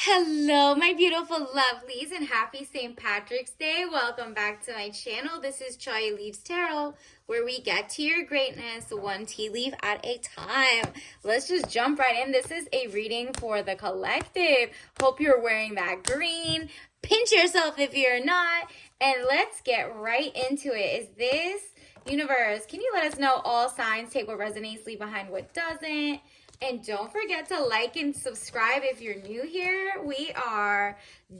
Hello, my beautiful lovelies, and happy St. Patrick's Day. Welcome back to my channel. This is Chai Leaves Tarot, where we get to your greatness one tea leaf at a time. Let's just jump right in. This is a reading for the collective. Hope you're wearing that green. Pinch yourself if you're not. And let's get right into it. Is this universe? Can you let us know all signs? Take what resonates, leave behind what doesn't. And don't forget to like and subscribe if you're new here. We are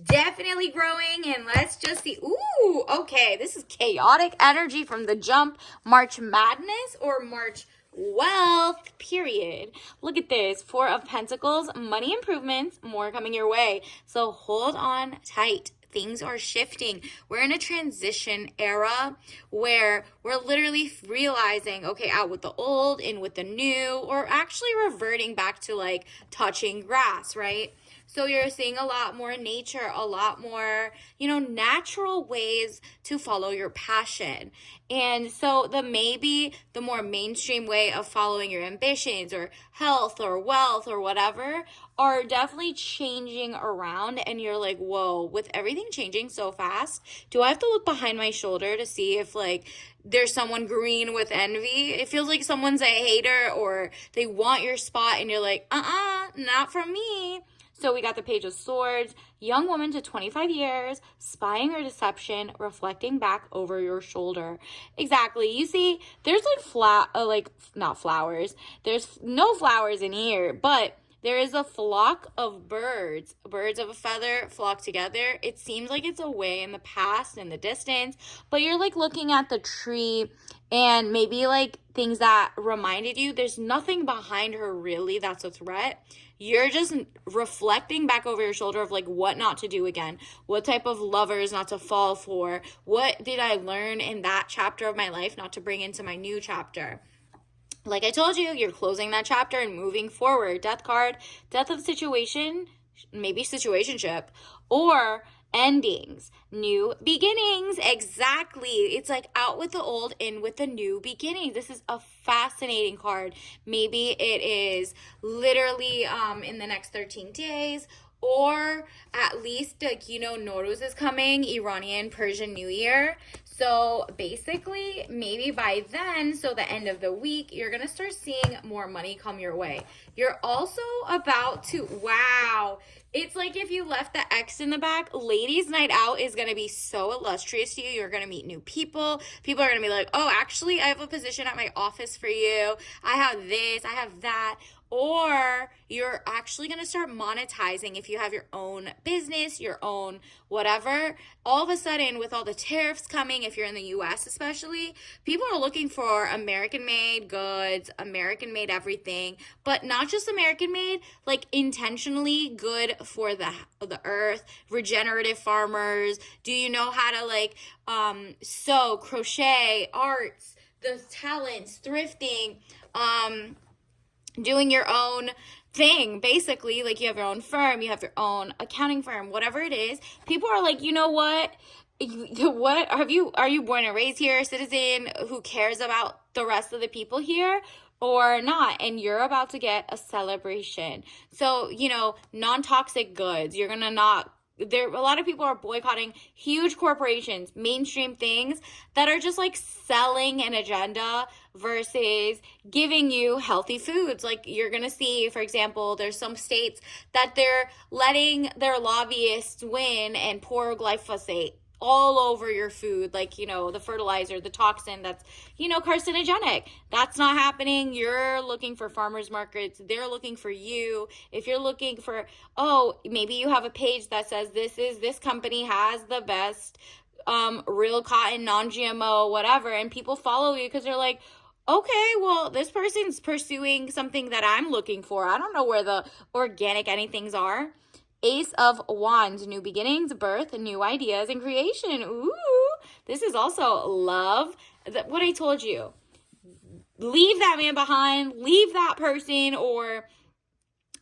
definitely growing, and let's just see. Ooh, okay, this is chaotic energy from the jump. March Madness or March Wealth, period. Look at this. Four of Pentacles, money improvements, more coming your way. So hold on tight. Things are shifting. We're in a transition era where we're literally realizing, okay, out with the old, in with the new, or actually reverting back to like touching grass, right? So you're seeing a lot more nature, a lot more, natural ways to follow your passion. And so maybe the more mainstream way of following your ambitions or health or wealth or whatever are definitely changing around. And you're like, whoa, with everything changing so fast, do I have to look behind my shoulder to see if like there's someone green with envy? It feels like someone's a hater or they want your spot and you're like, not from me. So we got the Page of Swords, young woman to 25 years, spying or deception, reflecting back over your shoulder. Exactly. You see, there's not flowers. There's no flowers in here, but there is a flock of birds. Birds of a feather flock together. It seems like it's away in the past, in the distance, but you're like looking at the tree and maybe like things that reminded you. There's nothing behind her really that's a threat. You're just reflecting back over your shoulder of like what not to do again, what type of lovers not to fall for, what did I learn in that chapter of my life not to bring into my new chapter. Like I told you, you're closing that chapter and moving forward. Death card, death of situation, maybe situationship, or endings, new beginnings. Exactly. It's like out with the old, in with the new beginning. This is a fascinating card. Maybe it is literally in the next 13 days, or at least like Nowruz is coming, Iranian Persian New Year. So basically maybe by then, so the end of the week, you're gonna start seeing more money come your way. You're also about to, wow, it's like if you left the X in the back, ladies night out is going to be so illustrious to you. You're going to meet new people. People are going to be like, oh, actually, I have a position at my office for you. I have this, I have that. Or you're actually going to start monetizing if you have your own business, your own whatever. All of a sudden, with all the tariffs coming, if you're in the US especially, people are looking for American-made goods, American-made everything, but not just American-made, like intentionally good for the earth, regenerative farmers. Do you know how to like sew, crochet, arts, the talents, thrifting, doing your own thing, basically, like you have your own firm, you have your own accounting firm, whatever it is. People are like, you know what? What are you born and raised here, a citizen who cares about the rest of the people here or not? And you're about to get a celebration. So, non-toxic goods. You're gonna not there. A lot of people are boycotting huge corporations, mainstream things that are just like selling an agenda versus giving you healthy foods. Like you're gonna see, for example, there's some states that they're letting their lobbyists win and pour glyphosate all over your food, like the fertilizer, the toxin that's carcinogenic. That's not happening. You're looking for farmers markets, they're looking for you. If you're looking for, maybe you have a page that says this company has the best real cotton, non-GMO, whatever, and people follow you because they're like, okay, well, this person's pursuing something that I'm looking for. I don't know where the organic anythings are. Ace of Wands, new beginnings, birth, new ideas, and creation. Ooh, this is also love. What I told you. Leave that man behind. Leave that person, or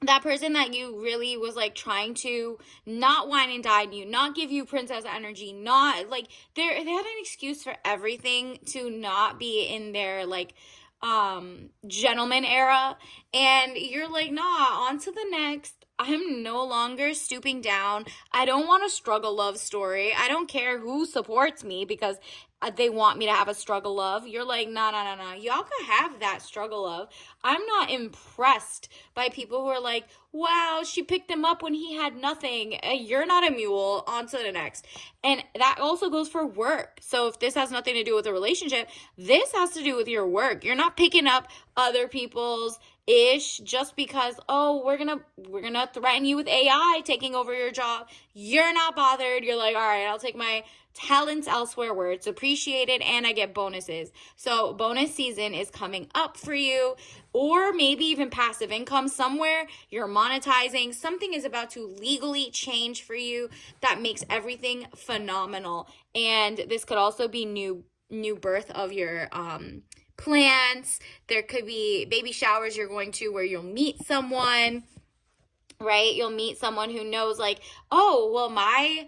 that person that you really was like trying to not wine and dine you, not give you princess energy, not like they had an excuse for everything to not be in their like gentleman era. And you're like, nah, on to the next. I'm no longer stooping down. I don't want a struggle love story. I don't care who supports me because they want me to have a struggle love. You're like, no, no, no, no. Y'all can have that struggle love. I'm not impressed by people who are like, wow, she picked him up when he had nothing. You're not a mule. On to the next. And that also goes for work. So if this has nothing to do with a relationship, this has to do with your work. You're not picking up other people's ish just because, oh, we're gonna threaten you with AI taking over your job. You're not bothered. You're like, all right, I'll take my talents elsewhere where it's appreciated and I get bonuses. So bonus season is coming up for you, or maybe even passive income somewhere. You're monetizing. Something is about to legally change for you that makes everything phenomenal. And this could also be new birth of your plants. There could be baby showers you're going to where you'll meet someone, right? You'll meet someone who knows like, oh, well, my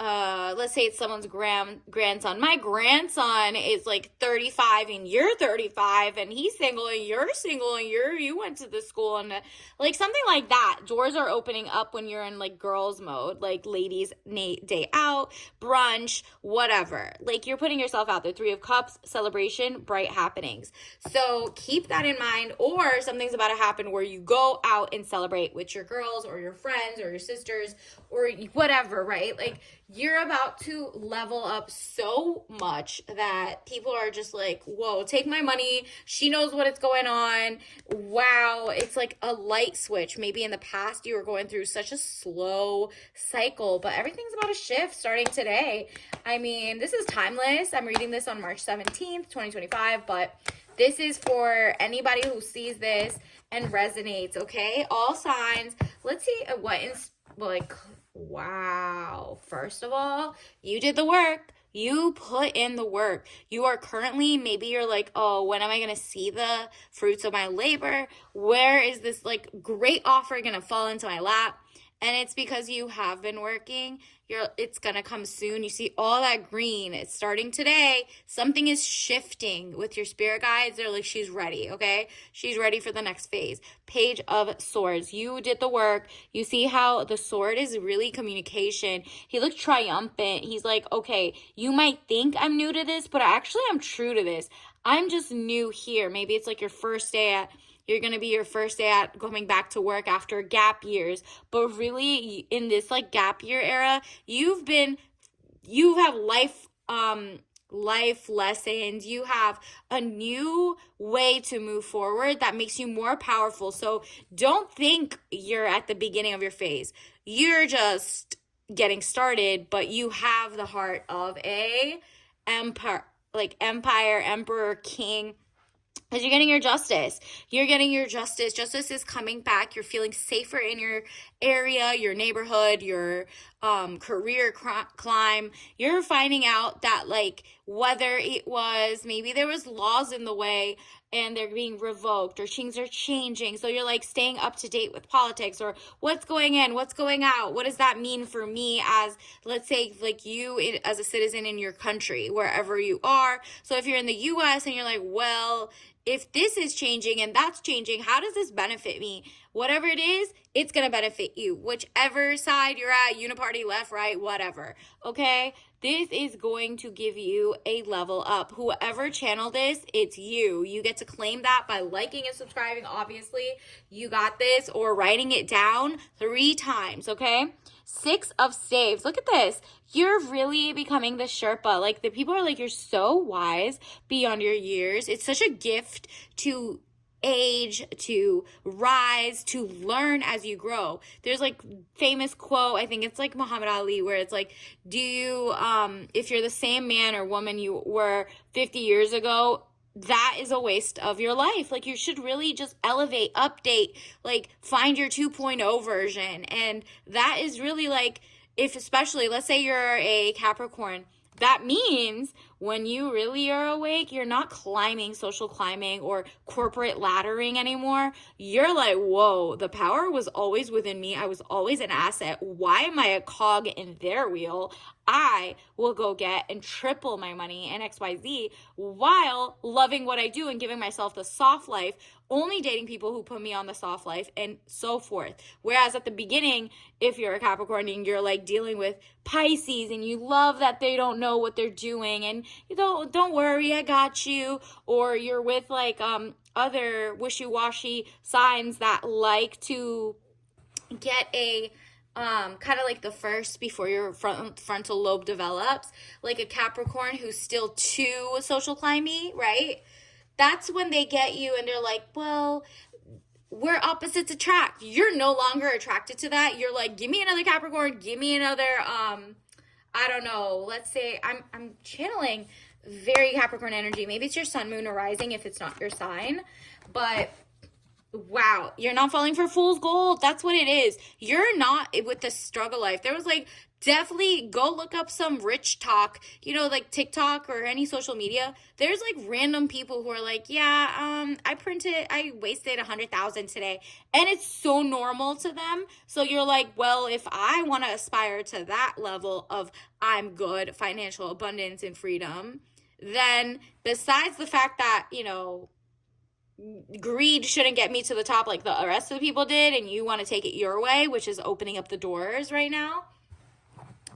let's say it's someone's grandson. My grandson is like 35 and you're 35 and he's single and you're single and you went to the school, and like something like that. Doors are opening up when you're in like girls mode, like ladies day out, brunch, whatever. Like you're putting yourself out there. 3 of Cups, celebration, bright happenings. So keep that in mind, or something's about to happen where you go out and celebrate with your girls or your friends or your sisters or whatever, right? Like you're about to level up so much that people are just like, whoa, take my money. She knows what is going on. Wow. It's like a light switch. Maybe in the past you were going through such a slow cycle, but everything's about to shift starting today. I mean, this is timeless. I'm reading this on March 17th, 2025, but this is for anybody who sees this and resonates, okay? All signs. Let's see wow. First of all, you did the work. You put in the work. You are currently, maybe you're like, oh, when am I going to see the fruits of my labor? Where is this like great offer going to fall into my lap? And it's because you have been working. It's going to come soon. You see all that green. It's starting today. Something is shifting with your spirit guides. They're like, she's ready, okay? She's ready for the next phase. Page of Swords. You did the work. You see how the sword is really communication. He looks triumphant. He's like, okay, you might think I'm new to this, but actually I'm true to this. I'm just new here. Maybe it's like you're going to be your first day at going back to work after gap years. But really, in this like gap year era, you have life lessons. You have a new way to move forward that makes you more powerful. So don't think you're at the beginning of your phase. You're just getting started, but you have the heart of a empire, emperor, king. Because you're getting your justice. You're getting your justice. Justice is coming back. You're feeling safer in your area, your neighborhood, your career climb. You're finding out that like whether it was, maybe there was laws in the way and they're being revoked or things are changing. So you're like staying up to date with politics or what's going in, what's going out. What does that mean for me as, let's say, like you as a citizen in your country, wherever you are. So if you're in the US and you're like, well, if this is changing and that's changing, how does this benefit me? Whatever it is, it's going to benefit you. Whichever side you're at, uniparty, left, right, whatever. Okay? This is going to give you a level up. Whoever channeled this, it's you. You get to claim that by liking and subscribing. Obviously, you got this, or writing it down 3 times, okay? 6 of Staves. Look at this. You're really becoming the Sherpa. Like the people are like, you're so wise beyond your years. It's such a gift to age, to rise, to learn as you grow. There's like famous quote, I think it's like Muhammad Ali, where it's like, do you, if you're the same man or woman you were 50 years ago, that is a waste of your life. Like you should really just elevate, update, like find your 2.0 version. And that is really like, if especially, let's say you're a Capricorn, that means when you really are awake, you're not climbing, social climbing, or corporate laddering anymore. You're like, whoa, the power was always within me. I was always an asset. Why am I a cog in their wheel? I will go get and triple my money and XYZ while loving what I do and giving myself the soft life, only dating people who put me on the soft life and so forth. Whereas at the beginning, if you're a Capricorn and you're like dealing with Pisces and you love that they don't know what they're doing and you don't worry, I got you. Or you're with like other wishy-washy signs that like to get a kind of like the first before your frontal lobe develops, like a Capricorn who's still too social climby, right? That's when they get you and they're like, well, we're opposites attract. You're no longer attracted to that. You're like, give me another Capricorn, give me another I don't know, let's say I'm channeling very Capricorn energy. Maybe it's your sun, moon, or rising if it's not your sign. But wow, you're not falling for fool's gold. That's what it is. You're not with the struggle life. There was like, definitely go look up some rich talk, like TikTok or any social media. There's like random people who are like, yeah, I wasted 100,000 today. And it's so normal to them. So you're like, well, if I want to aspire to that level of I'm good, financial abundance and freedom, then besides the fact that, greed shouldn't get me to the top like the rest of the people did, and you want to take it your way, which is opening up the doors right now,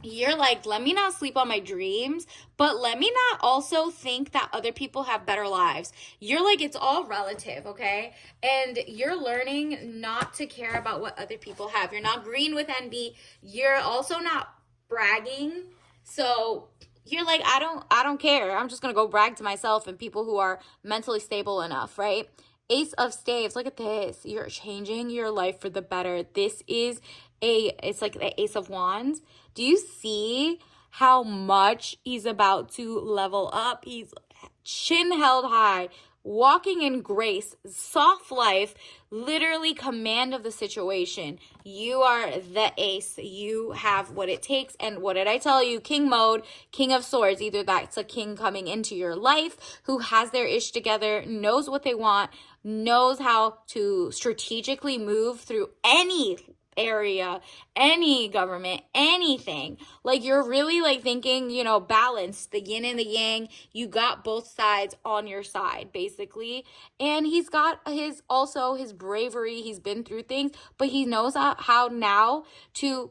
you're like, let me not sleep on my dreams, but let me not also think that other people have better lives. You're like, it's all relative, okay? And you're learning not to care about what other people have. You're not green with envy. You're also not bragging. So you're like, I don't care. I'm just going to go brag to myself and people who are mentally stable enough, right? Ace of Staves, look at this. You're changing your life for the better. This is it's like the Ace of Wands. Do you see how much he's about to level up? He's chin held high, walking in grace, soft life, literally command of the situation. You are the ace. You have what it takes. And what did I tell you? King mode, King of Swords. Either that's a king coming into your life who has their ish together, knows what they want, knows how to strategically move through any area, any government, anything. Like you're really like thinking, balance, the yin and the yang. You got both sides on your side, basically. And he's got his bravery. He's been through things, but he knows how now to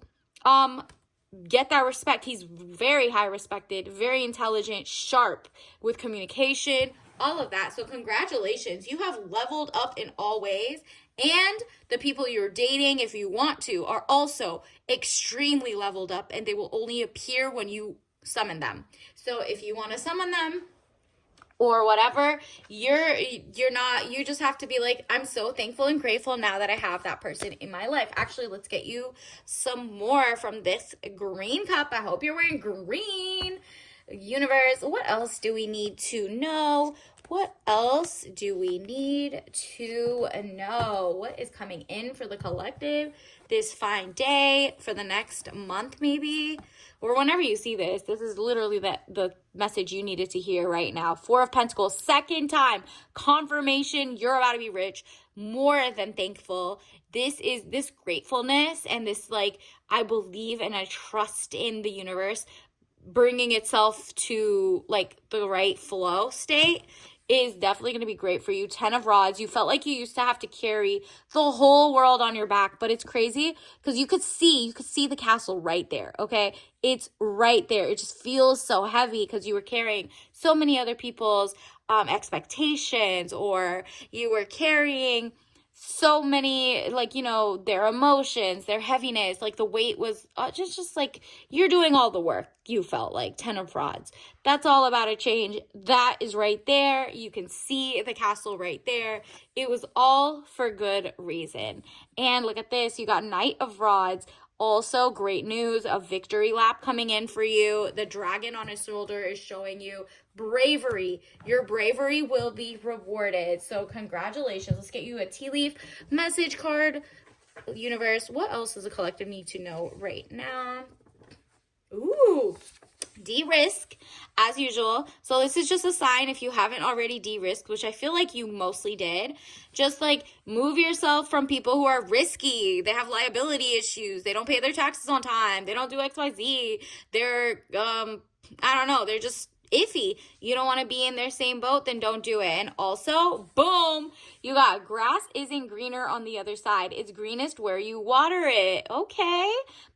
get that respect. He's very high respected, very intelligent, sharp with communication, all of that. So congratulations. You have leveled up in all ways. And the people you're dating, if you want to, are also extremely leveled up, and they will only appear when you summon them. So if you want to summon them or whatever, you just have to be like, I'm so thankful and grateful now that I have that person in my life. Actually, let's get you some more from this green cup. I hope you're wearing green. Universe, what else do we need to know? What else do we need to know? What is coming in for the collective this fine day for the next month maybe? Or whenever you see this, this is literally the message you needed to hear right now. Four of Pentacles, second time, confirmation, you're about to be rich, more than thankful. This is this gratefulness and this like, I believe and I trust in the universe bringing itself to like the right flow state is definitely going to be great for you. 10 of Rods. You felt like you used to have to carry the whole world on your back, but it's crazy because you could see the castle right there. Okay. It's right there. It just feels so heavy because you were carrying so many other people's expectations, or you were carrying so many, like, their emotions, their heaviness, like the weight was just like you're doing all the work. You felt like 10 of Rods. That's all about a change. That is right there. You can see the castle right there. It was all for good reason. And look at this. You got Knight of Rods. Also, great news, a victory lap coming in for you. The dragon on his shoulder is showing you bravery. Your bravery will be rewarded. So congratulations. Let's get you a tea leaf message card. Universe, what else does the collective need to know right now? Ooh, de-risk as usual. So this is just a sign, if you haven't already de-risked, which I feel like you mostly did, just like move yourself from people who are risky. They have liability issues. They don't pay their taxes on time. They don't do XYZ. They're I don't know, they're just iffy. You don't want to be in their same boat, then don't do it. And also, boom, you got grass isn't greener on the other side. It's greenest where you water it. Okay,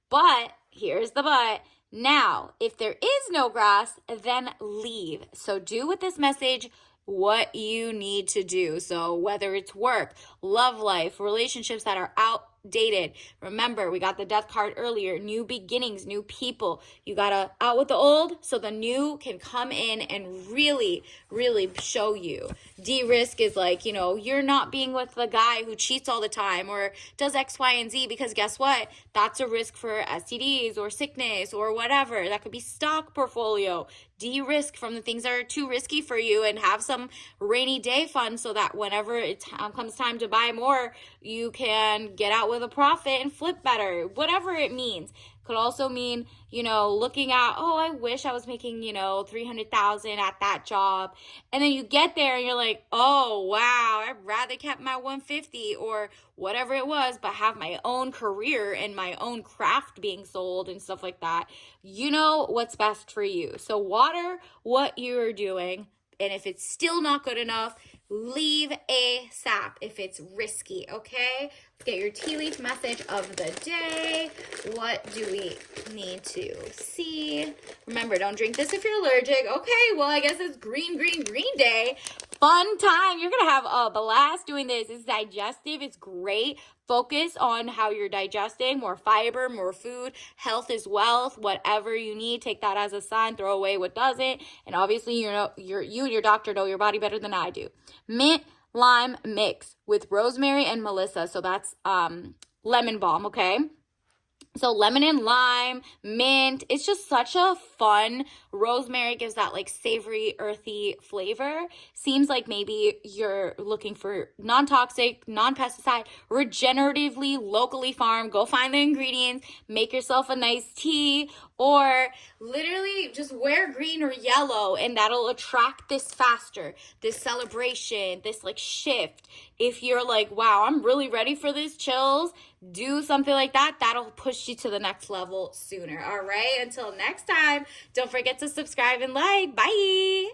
but here's the but. Now, if there is no grass, then leave. So do with this message what you need to do. So whether it's work, love life, relationships that are outdated. Remember, we got the death card earlier. New beginnings, new people. You gotta out with the old so the new can come in and really, really show you. De-risk is like, you're not being with the guy who cheats all the time or does X, Y, and Z, because guess what? That's a risk for STDs or sickness or whatever. That could be stock portfolio. De-risk from the things that are too risky for you and have some rainy day fun so that whenever it comes time to buy more, you can get out with a profit and flip better, whatever it means. Could also mean, looking at, I wish I was making, 300,000 at that job. And then you get there and you're like, oh, wow, I'd rather kept my 150 or whatever it was, but have my own career and my own craft being sold and stuff like that. You know what's best for you. So water what you're doing. And if it's still not good enough, leave ASAP if it's risky, okay? Let's get your tea leaf message of the day. What do we need to see? Remember, don't drink this if you're allergic. Okay, well, I guess it's green day. Fun time. You're going to have a blast doing this. It's digestive. It's great. Focus on how you're digesting. More fiber, more food. Health is wealth. Whatever you need, take that as a sign. Throw away what doesn't. And obviously, you and your doctor know your body better than I do. Mint lime mix with rosemary and melissa. So that's lemon balm, okay? So lemon and lime, mint, it's just such a fun, rosemary gives that like savory, earthy flavor. Seems like maybe you're looking for non-toxic, non-pesticide, regeneratively, locally farmed. Go find the ingredients, make yourself a nice tea, or literally just wear green or yellow and that'll attract this faster, this celebration, this like shift. If you're like, wow, I'm really ready for this chills, do something like that. That'll push you to the next level sooner. All right. Until next time, don't forget to subscribe and like. Bye.